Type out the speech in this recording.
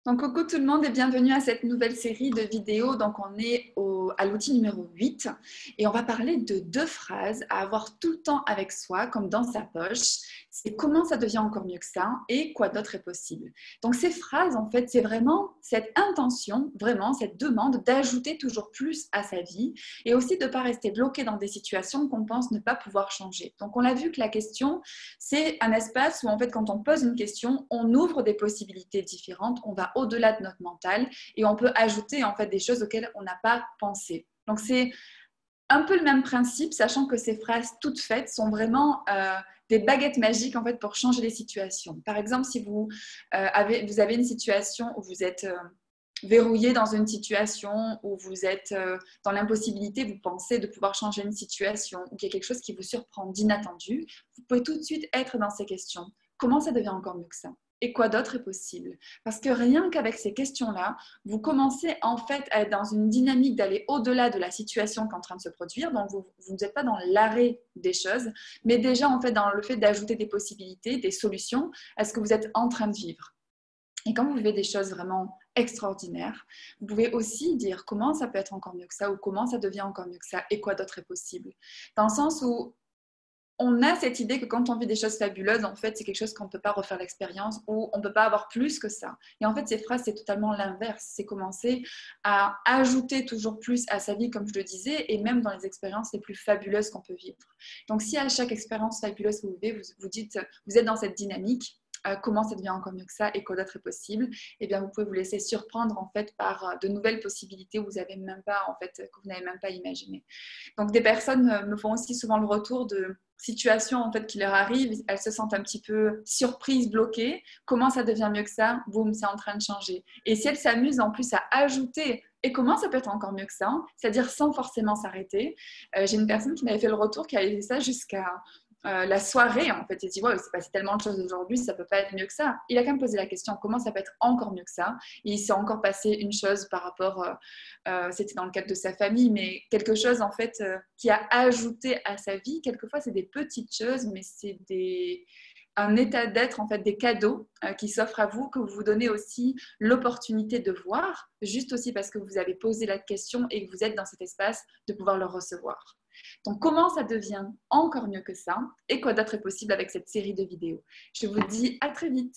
Donc, coucou tout le monde et bienvenue à cette nouvelle série de vidéos. Donc, on est à l'outil numéro 8 et on va parler de deux phrases à avoir tout le temps avec soi, comme dans sa poche. C'est comment ça devient encore mieux que ça et quoi d'autre est possible. Donc, ces phrases, en fait, c'est vraiment cette intention, vraiment cette demande d'ajouter toujours plus à sa vie et aussi de ne pas rester bloqué dans des situations qu'on pense ne pas pouvoir changer. Donc, on a vu que la question, c'est un espace où, en fait, quand on pose une question, on ouvre des possibilités différentes, on va au-delà de notre mental et on peut ajouter en fait des choses auxquelles on n'a pas pensé. Donc c'est un peu le même principe, sachant que ces phrases toutes faites sont vraiment des baguettes magiques en fait pour changer les situations. Par exemple, si vous avez une situation où vous êtes verrouillé dans une situation où vous êtes dans l'impossibilité, vous pensez de pouvoir changer une situation, ou qu'il y a quelque chose qui vous surprend d'inattendu, vous pouvez tout de suite être dans ces questions. Comment ça devient encore mieux que ça? Et quoi d'autre est possible? Parce que rien qu'avec ces questions-là, vous commencez en fait à être dans une dynamique d'aller au-delà de la situation qui est en train de se produire. Donc, vous n'êtes pas dans l'arrêt des choses, mais déjà en fait dans le fait d'ajouter des possibilités, des solutions à ce que vous êtes en train de vivre. Et quand vous vivez des choses vraiment extraordinaires, vous pouvez aussi dire comment ça peut être encore mieux que ça ou comment ça devient encore mieux que ça et quoi d'autre est possible. Dans le sens où on a cette idée que quand on vit des choses fabuleuses, en fait, c'est quelque chose qu'on ne peut pas refaire l'expérience ou on ne peut pas avoir plus que ça. Et en fait, ces phrases, c'est totalement l'inverse. C'est commencer à ajouter toujours plus à sa vie, comme je le disais, et même dans les expériences les plus fabuleuses qu'on peut vivre. Donc, si à chaque expérience fabuleuse que vous vivez, vous dites, vous êtes dans cette dynamique, comment ça devient encore mieux que ça et quoi d'autre est possible, eh bien, vous pouvez vous laisser surprendre en fait par de nouvelles possibilités que vous n'avez même pas en fait, que vous n'avez même pas imaginées. Donc, des personnes me font aussi souvent le retour de situations en fait, qui leur arrivent, elles se sentent un petit peu surprises, bloquées. Comment ça devient mieux que ça? Boum, c'est en train de changer. Et si elles s'amusent en plus à ajouter et comment ça peut être encore mieux que ça, c'est-à-dire sans forcément s'arrêter. J'ai une personne qui m'avait fait le retour qui avait fait ça jusqu'à la soirée, en fait. Il dit, ouais, il s'est passé tellement de choses aujourd'hui, ça peut pas être mieux que ça. Il a quand même posé la question, comment ça peut être encore mieux que ça? Et il s'est encore passé une chose par rapport, c'était dans le cadre de sa famille, mais quelque chose, en fait, qui a ajouté à sa vie. Quelquefois, c'est des petites choses, mais c'est un état d'être, en fait, des cadeaux qui s'offrent à vous, que vous vous donnez aussi l'opportunité de voir, juste aussi parce que vous avez posé la question et que vous êtes dans cet espace de pouvoir le recevoir. Donc, comment ça devient encore mieux que ça et quoi d'autre est possible avec cette série de vidéos? Je vous dis à très vite.